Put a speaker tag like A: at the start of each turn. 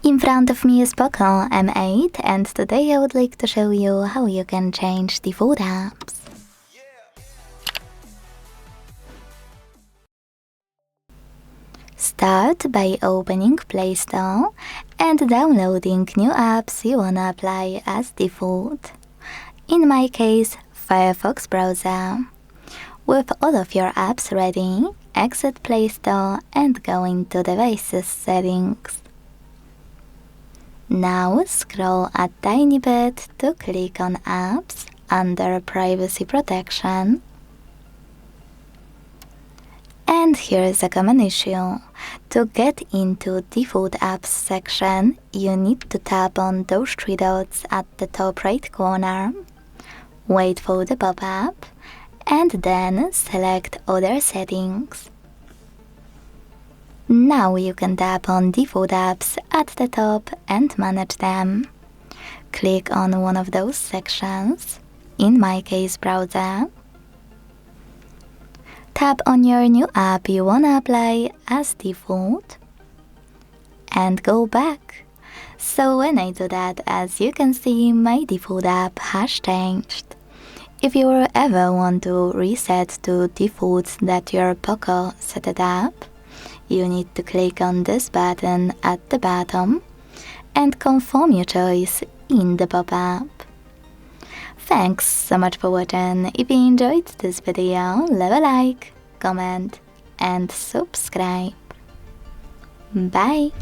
A: In front of me is POCO M8 and today I would like to show you how you can change default apps. Start by opening Play Store and downloading new apps you wanna apply as default. In my case, Firefox browser. With all of your apps ready, exit Play Store and go into Devices settings. Now scroll a tiny bit to click on Apps under Privacy Protection. And here's a common issue. To get into Default Apps section, you need to tap on those three dots at the top right corner. Wait for the pop-up, and then select Other Settings. Now you can tap on Default Apps at the top and manage them. Click on one of those sections, in my case Browser. Tap on your new app you wanna apply as default and go back. So when I do that, as you can see, my default app has changed. If you ever want to reset to default that your POCO set it up, you need to click on this button at the bottom and confirm your choice in the pop-up. Thanks so much for watching. If you enjoyed this video, leave a like, comment and subscribe. Bye!